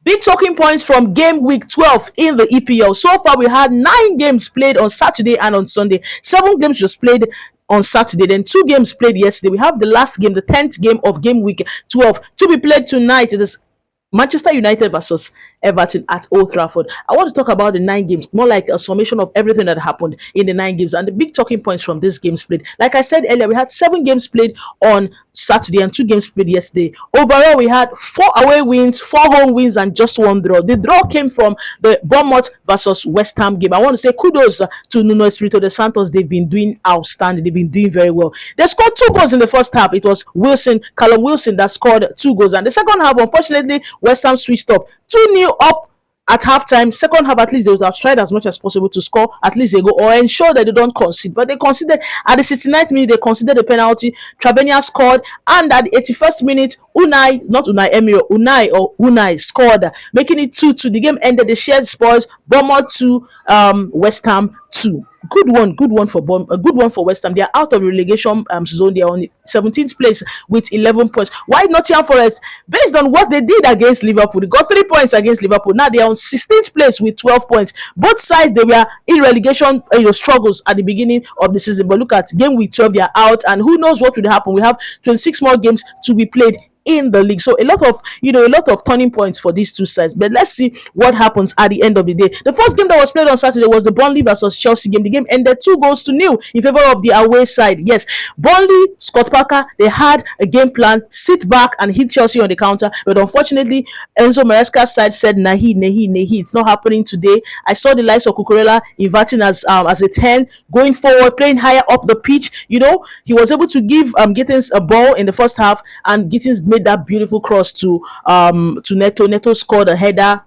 Big talking points from game week 12 in the EPL. So far, we had 9 games played on Saturday and on Sunday. 7 games just played on Saturday, then 2 games played yesterday. We have the last game, the 10th game of game week 12, to be played tonight. It is Manchester United versus Everton at Old Trafford. I want to talk about the 9 games, more like a summation of everything that happened in the 9 games and the big talking points from these games played. Like I said earlier, we had 7 games played on Saturday and 2 games played yesterday. Overall, we had 4 away wins, 4 home wins, and just 1 draw. The draw came from the Bournemouth versus West Ham game. I want to say kudos to Nuno Espirito de Santos. They've been doing outstanding. They've been doing very well. They scored 2 goals in the first half. It was Callum Wilson, that scored 2 goals. And the second half, unfortunately, West Ham switched off 2-0 up at halftime. Second half, at least they would have tried as much as possible to score at least a goal or ensure that they don't concede. But they conceded at the 69th minute. They considered the penalty. Travenia scored, and at the 81st minute, Unai scored, making it 2-2. The game ended. The shared spoils. Bournemouth 2, West Ham 2. Good one for a good one for West Ham. They are out of relegation zone. They are on 17th place with 11 points. Why Nottingham Forest? Based on what they did against Liverpool, they got 3 points against Liverpool. Now they are on 16th place with 12 points. Both sides, they were in relegation struggles at the beginning of the season. But look at game week 12, they are out, and who knows what will happen. We have 26 more games to be played in the league. So a lot of turning points for these two sides. But let's see what happens at the end of the day. The first game that was played on Saturday was the Burnley versus Chelsea game. The game ended 2-0 in favor of the away side. Yes, Burnley, Scott Parker, they had a game plan, sit back and hit Chelsea on the counter. But unfortunately, Enzo Maresca's side said, nahi, it's not happening today. I saw the likes of Cucurella inverting as a 10, going forward, playing higher up the pitch. He was able to give Gittins a ball in the first half, and Gittins made that beautiful cross to Neto. Neto scored a header.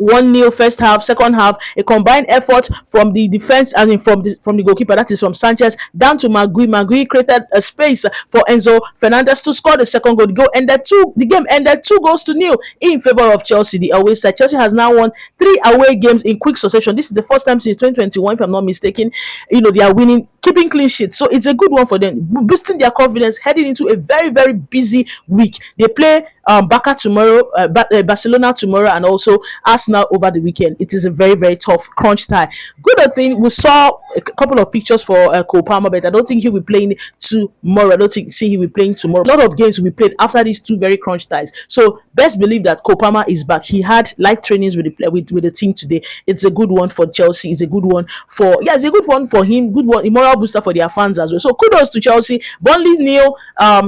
1-0 first half. Second half, a combined effort from the defense, from the goalkeeper, that is from Sanchez, down to Magui. Magui created a space for Enzo Fernandez to score the second goal. The game ended 2-0 in favor of Chelsea, the away side. Chelsea has now won 3 away games in quick succession. This is the first time since 2021, if I'm not mistaken. They are winning, keeping clean sheets. So it's a good one for them, boosting their confidence heading into a very, very busy week. They play Barca tomorrow, Barcelona tomorrow, and also Arsenal over the weekend. It is a very, very tough crunch time. Good thing, we saw a couple of pictures for Cole Palmer, but I don't think he'll be playing tomorrow. I don't think he'll be playing tomorrow. A lot of games will be played after these 2 very crunch ties. So best believe that Cole Palmer is back. He had light trainings with the team today. It's a good one for Chelsea. It's a good one it's a good one for him. Good one, a moral booster for their fans as well. So kudos to Chelsea. Burnley 0,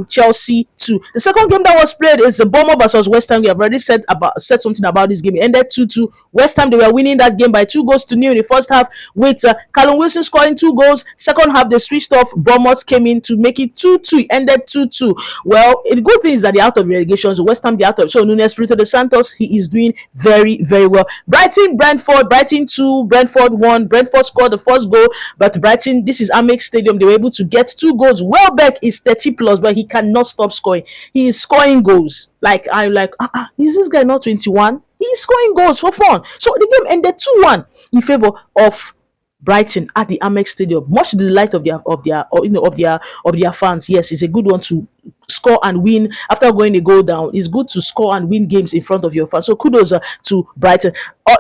Chelsea 2. The second game that was played is the Bournemouth versus West Ham. We have already said something about this game. It ended 2-2. West Ham, they were winning that game by 2-0 in the first half, with Callum Wilson scoring 2 goals. Second half, they switched off. Bournemouth came in to make it 2-2. It ended 2-2. Well, the good thing is that they're out of relegation. So West Ham, they're out of. So Nuno Espirito de Santos, he is doing very, very well. Brighton 2, Brentford 1. Brentford scored the first goal, but Brighton, this is Amex Stadium, they were able to get 2 goals. Welbeck is 30 plus, but he cannot stop scoring. He is scoring goals. I'm like, is this guy not 21? He's scoring goals for fun. So the game ended 2-1 in favor of Brighton at the Amex Stadium, much to the delight of their fans. Yes, it's a good one to score and win after going a goal down. It's good to score and win games in front of your fans. So kudos to Brighton.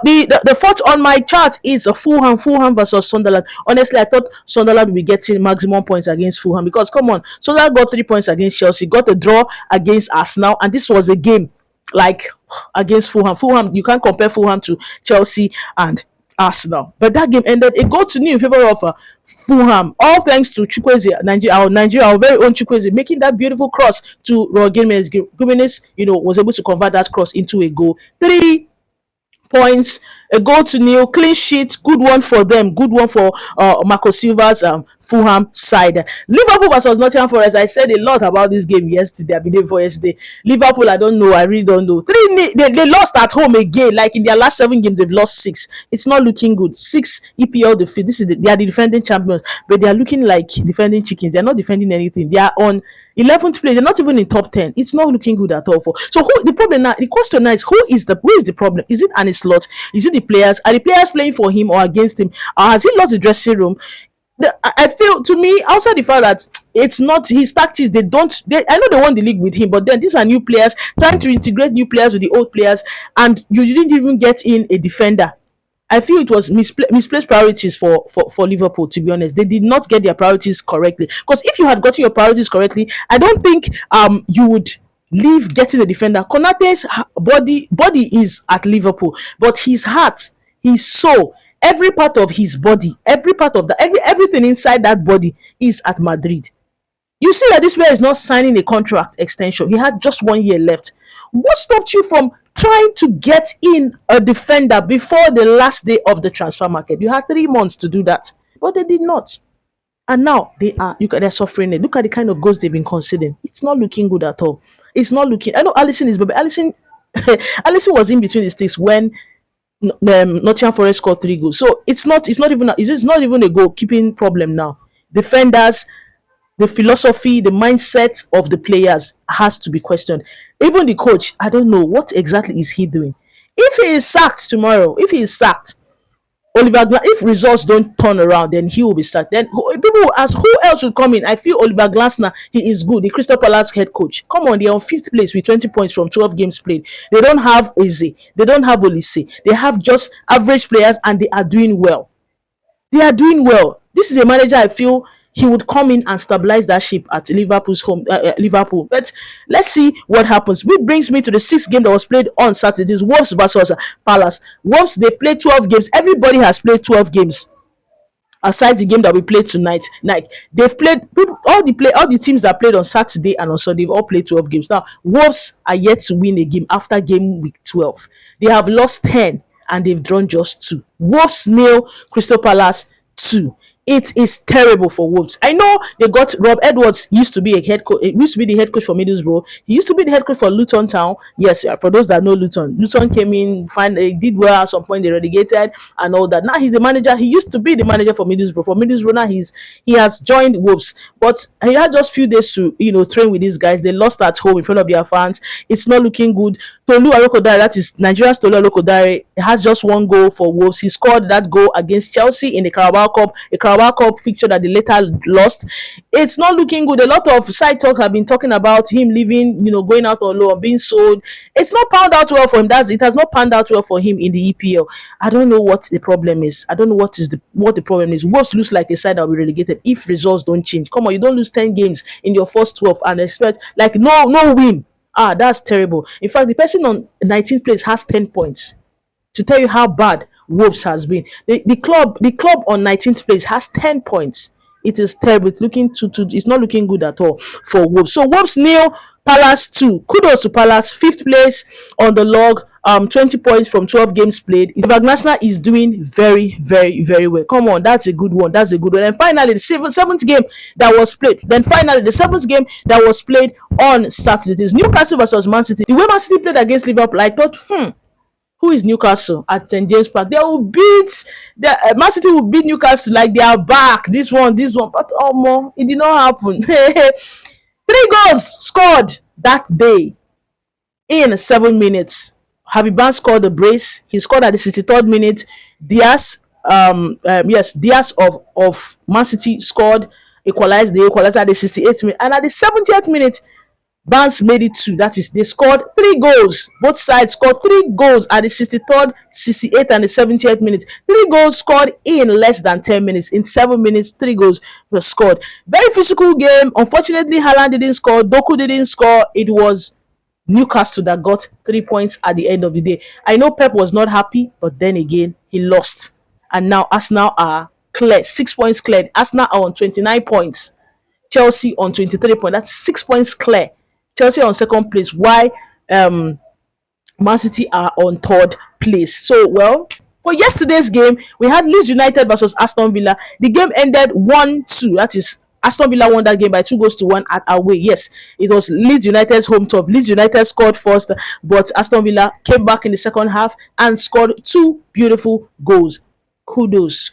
The fourth on my chart is Fulham versus Sunderland. Honestly, I thought Sunderland would be getting maximum points against Fulham, because come on, Sunderland got 3 points against Chelsea, got a draw against Arsenal, and this was a game like against Fulham. You can't compare Fulham to Chelsea and Arsenal, but that game ended a goal to nil in favor of Fulham, all thanks to Chukwueze, our very own Chukwueze, making that beautiful cross to Raul Jimenez. Jimenez, was able to convert that cross into a goal. 3 points, a goal to nil, clean sheet. Good one for them. Good one for Marco Silva's Fulham side. Liverpool versus Nottingham Forest. I said a lot about this game yesterday. I been there before yesterday. Liverpool, I don't know. I really don't know. They lost at home again. Like in their last 7 games, they've lost 6. It's not looking good. 6 EPL defeat. They are the defending champions, but they are looking like defending chickens. They are not defending anything. They are on 11th place. They're not even in top 10. It's not looking good at all. So the problem now? The question now is who is the problem? Is it Arne Slot? Is it the players? Are the players playing for him or against him? Or has he lost the dressing room? I feel, to me, outside the fact that it's not his tactics, they don't. I know they won the league with him, but then these are new players trying to integrate new players with the old players, and you didn't even get in a defender. I feel it was misplaced priorities for Liverpool. To be honest, they did not get their priorities correctly. Because if you had gotten your priorities correctly, I don't think you would leave getting a defender. Konate's body is at Liverpool, but his heart, his soul, every part of his body, every part of everything inside that body is at Madrid. You see that this player is not signing a contract extension. He had just 1 year left. What stopped you from trying to get in a defender before the last day of the transfer market? You had 3 months to do that, but they did not. And now they're suffering it. Look at the kind of goals they've been conceding. It's not looking good at all. It's not looking. I know Allison is, but Allison, Allison was in between the sticks when Nottingham Forest scored 3 goals. So it's not even a goalkeeping problem now. Defenders, the philosophy, the mindset of the players has to be questioned. Even the coach, I don't know what exactly is he doing. If he is sacked tomorrow, if he is sacked, if results don't turn around, then he will be sacked. Then people will ask who else will come in. I feel Oliver Glasner, he is good. The Crystal Palace head coach. Come on, they're on fifth place with 20 points from 12 games played. They don't have Eze. They don't have Olise. They have just average players, and they are doing well. They are doing well. This is a manager I feel he would come in and stabilize that ship at Liverpool's home, Liverpool. But let's see what happens. Which brings me to the sixth game that was played on Saturday. This is Wolves versus Palace. Wolves, they've played 12 games. Everybody has played 12 games aside the game that we played tonight. Like, they've played all the teams that played on Saturday and on Sunday, they've all played 12 games. Now, Wolves are yet to win a game after game week 12. They have lost 10 and they've drawn just 2. Wolves nil, Crystal Palace 2. It is terrible for Wolves. I know they got Rob Edwards. Used to be a head coach. Used to be the head coach for Middlesbrough. He used to be the head coach for Luton Town. Yes, yeah, for those that know Luton, Luton came in, did well at some point. They relegated and all that. Now he's the manager. He used to be the manager for Middlesbrough. For Middlesbrough now he has joined Wolves, but he had just few days to train with these guys. They lost at home in front of their fans. It's not looking good. Tolu Alokodare, that is Nigeria's Tolu Alokodare, has just 1 goal for Wolves. He scored that goal against Chelsea in the Carabao Cup. Carabao Cup fixture that they later lost. It's not looking good. A lot of side talks have been talking about him leaving, going out on loan, being sold. It's not panned out well for him. It has not panned out well for him in the EPL. I don't know what the problem is. I don't know what the problem is. Wolves looks like a side that will be relegated if results don't change. Come on, you don't lose 10 games in your first 12 and expect no win. That's terrible. In fact, the person on 19th place has 10 points. To tell you how bad Wolves has been. The club on 19th place has 10 points. It is terrible. It's not looking good at all for Wolves. So Wolves nil, Palace 2. Kudos to Palace, 5th place on the log. 20 points from 12 games played. Vagnasna is doing very, very, very well. Come on, that's a good one. And finally, the seventh game that was played. On Saturday. It is Newcastle versus Man City. The way Man City played against Liverpool, I thought, who is Newcastle at St James Park? They will beat Man City will beat Newcastle like they are back. This one, but it did not happen. 3 goals scored that day in 7 minutes. Harvey Barnes scored the brace. He scored at the 63rd minute. Diaz, Diaz of Man City scored, equalized at the 68th minute, and at the 70th minute, Barnes made it 2. That is, they scored 3 goals. Both sides scored 3 goals at the 63rd, 68th, and the 70th minute. 3 goals scored in less than 10 minutes. In 7 minutes, 3 goals were scored. Very physical game. Unfortunately, Haaland didn't score. Doku didn't score. It was Newcastle that got 3 points at the end of the day. I know Pep was not happy, but then again, he lost. And now Arsenal are clear. 6 points cleared. Arsenal are on 29 points. Chelsea on 23 points. That's 6 points clear. Chelsea on second place. Why Man City are on third place. So, for yesterday's game, we had Leeds United versus Aston Villa. The game ended 1-2. That is, Aston Villa won that game by 2-1 at away. Yes, it was Leeds United's home turf. Leeds United scored first, but Aston Villa came back in the second half and scored 2 beautiful goals. Kudos.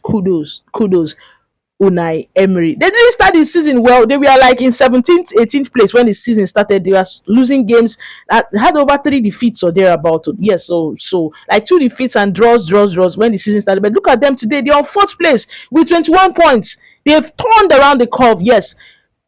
Unai Emery. They didn't start the season well. They were like in 17th, 18th place when the season started. They were losing games. Had over 3 defeats or thereabout. Yes, so like 2 defeats and draws when the season started. But look at them today. They're on 4th place with 21 points. They've turned around the curve. Yes,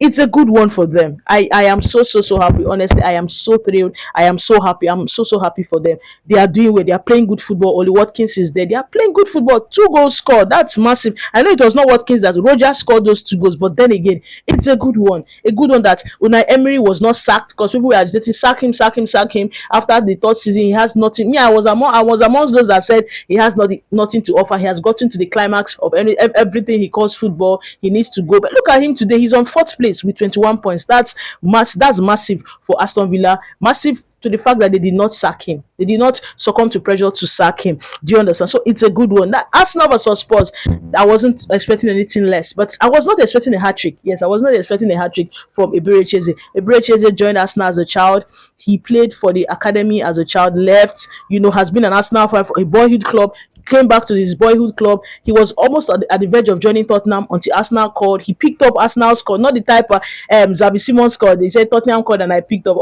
it's a good one for them. I am so happy. Honestly, I am so thrilled. I am so happy. I'm so happy for them. They are doing well. They are playing good football. Oli Watkins is there. They are playing good football. 2 goals scored. That's massive. I know it was not Watkins that Roger scored those 2 goals, but then again, it's a good one. A good one that Unai Emery was not sacked because people were agitating, sack him, sack him, sack him. After the third season, he has nothing. Me, I was amongst those that said he has nothing to offer. He has gotten to the climax of everything he calls football. He needs to go. But look at him today. He's on fourth place with 21 points. That's massive for Aston Villa. Massive to the fact that they did not sack him. They did not succumb to pressure to sack him. Do you understand? So it's a good one. That Arsenal versus Spurs, I wasn't expecting anything less, but I was not expecting a hat trick. Yes, I was not expecting a hat trick from Eberecheze. Eberecheze joined Arsenal as a child. He played for the academy as a child. Left, has been an Arsenal fan for a boyhood club, came back to his boyhood club. He was almost at the verge of joining Tottenham until Arsenal called. He picked up Arsenal's call, not the type of Xavi Simons called. They said Tottenham called and I picked up.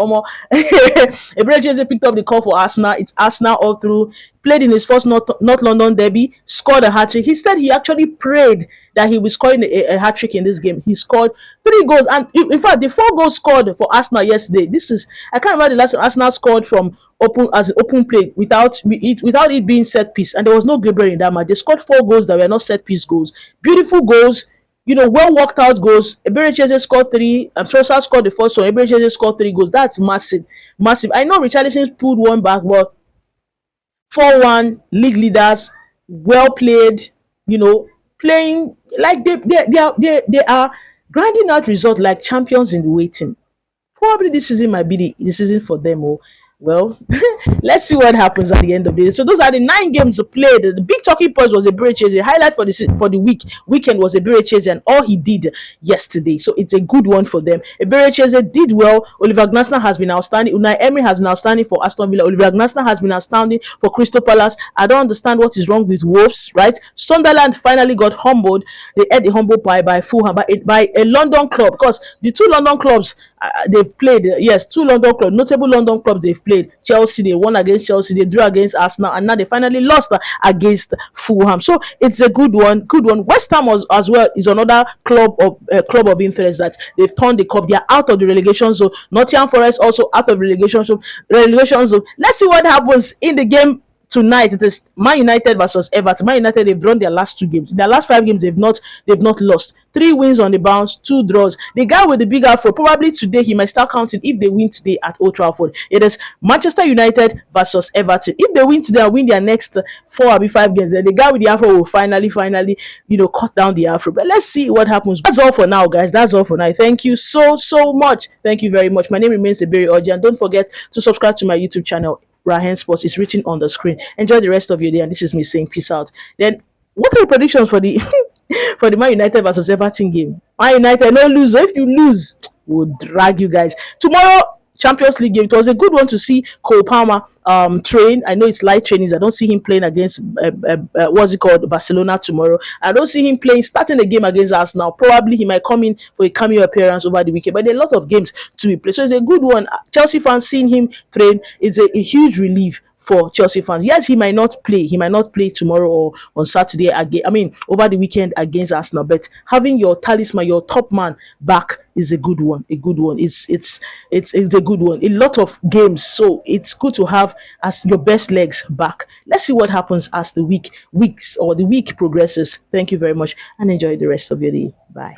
Eberechi picked up the call for Arsenal. It's Arsenal all through. Played in his first North London derby, scored a hat trick. He said he actually prayed that he was scoring a hat trick in this game. He scored 3 goals, and in fact, the 4 goals scored for Arsenal yesterday. I can't remember the last time Arsenal scored from open play without it being set piece, and there was no Gabriel in that match. They scored 4 goals that were not set piece goals. Beautiful goals. Well worked out goals. Eberechi scored 3. Sosa scored the first one. Eberechi scored 3 goals. That's massive, massive. I know Richarlison pulled one back, but 4-1 league leaders, well played, playing like they are grinding out results like champions in the waiting. Probably this season might be the season for them. Oh, well, let's see what happens at the end of the day. So those are the 9 games played. The big talking point was a Chase. The highlight for the weekend was a Chase and all he did yesterday. So it's a good one for them. A Chase did well. Oliver Glasner has been outstanding. Unai Emery has been outstanding for Aston Villa. Oliver Glasner has been outstanding for Crystal Palace. I don't understand what is wrong with Wolves, right? Sunderland finally got humbled. They ate the humble pie by Fulham, by a London club, because the 2 London clubs they've played. Yes, 2 notable London clubs they've played. Chelsea, they won against Chelsea, they drew against Arsenal, and now they finally lost against Fulham. So it's a good one. Good one. West Ham as well is another club of interest that they've turned the cup. They are out of the relegation zone. Nottingham Forest also out of relegation zone. Let's see what happens in the game tonight. It is Man United versus Everton. Man United, they've drawn their last 2 games. In their last 5 games, they've not lost. 3 wins on the bounce, 2 draws. The guy with the big afro, probably today he might start counting if they win today at Old Trafford. It is Manchester United versus Everton. If they win today and win their next 4 or 5 games, then the guy with the afro will finally, cut down the afro. But let's see what happens. That's all for now, guys. That's all for now. Thank you so much. Thank you very much. My name remains Ebere Oji, and don't forget to subscribe to my YouTube channel. Rahen Sports is written on the screen. Enjoy the rest of your day, and this is me saying peace out. Then, what are the predictions for the for the Man United versus Everton game? Man United no lose. So if you lose, we'll drag you guys tomorrow. Champions League game. It was a good one to see Cole Palmer train. I know it's light trainings. I don't see him playing against what's it called, Barcelona tomorrow. I don't see him starting a game against Arsenal. Probably he might come in for a cameo appearance over the weekend. But there are a lot of games to be played, so it's a good one. Chelsea fans seeing him train is a huge relief for Chelsea fans. Yes, he might not play. He might not play tomorrow or on Saturday again. I mean, over the weekend against Arsenal. But having your talisman, your top man back is a good one. A good one. It's a good one. A lot of games, so it's good to have as your best legs back. Let's see what happens as the week progresses. Thank you very much, and enjoy the rest of your day. Bye.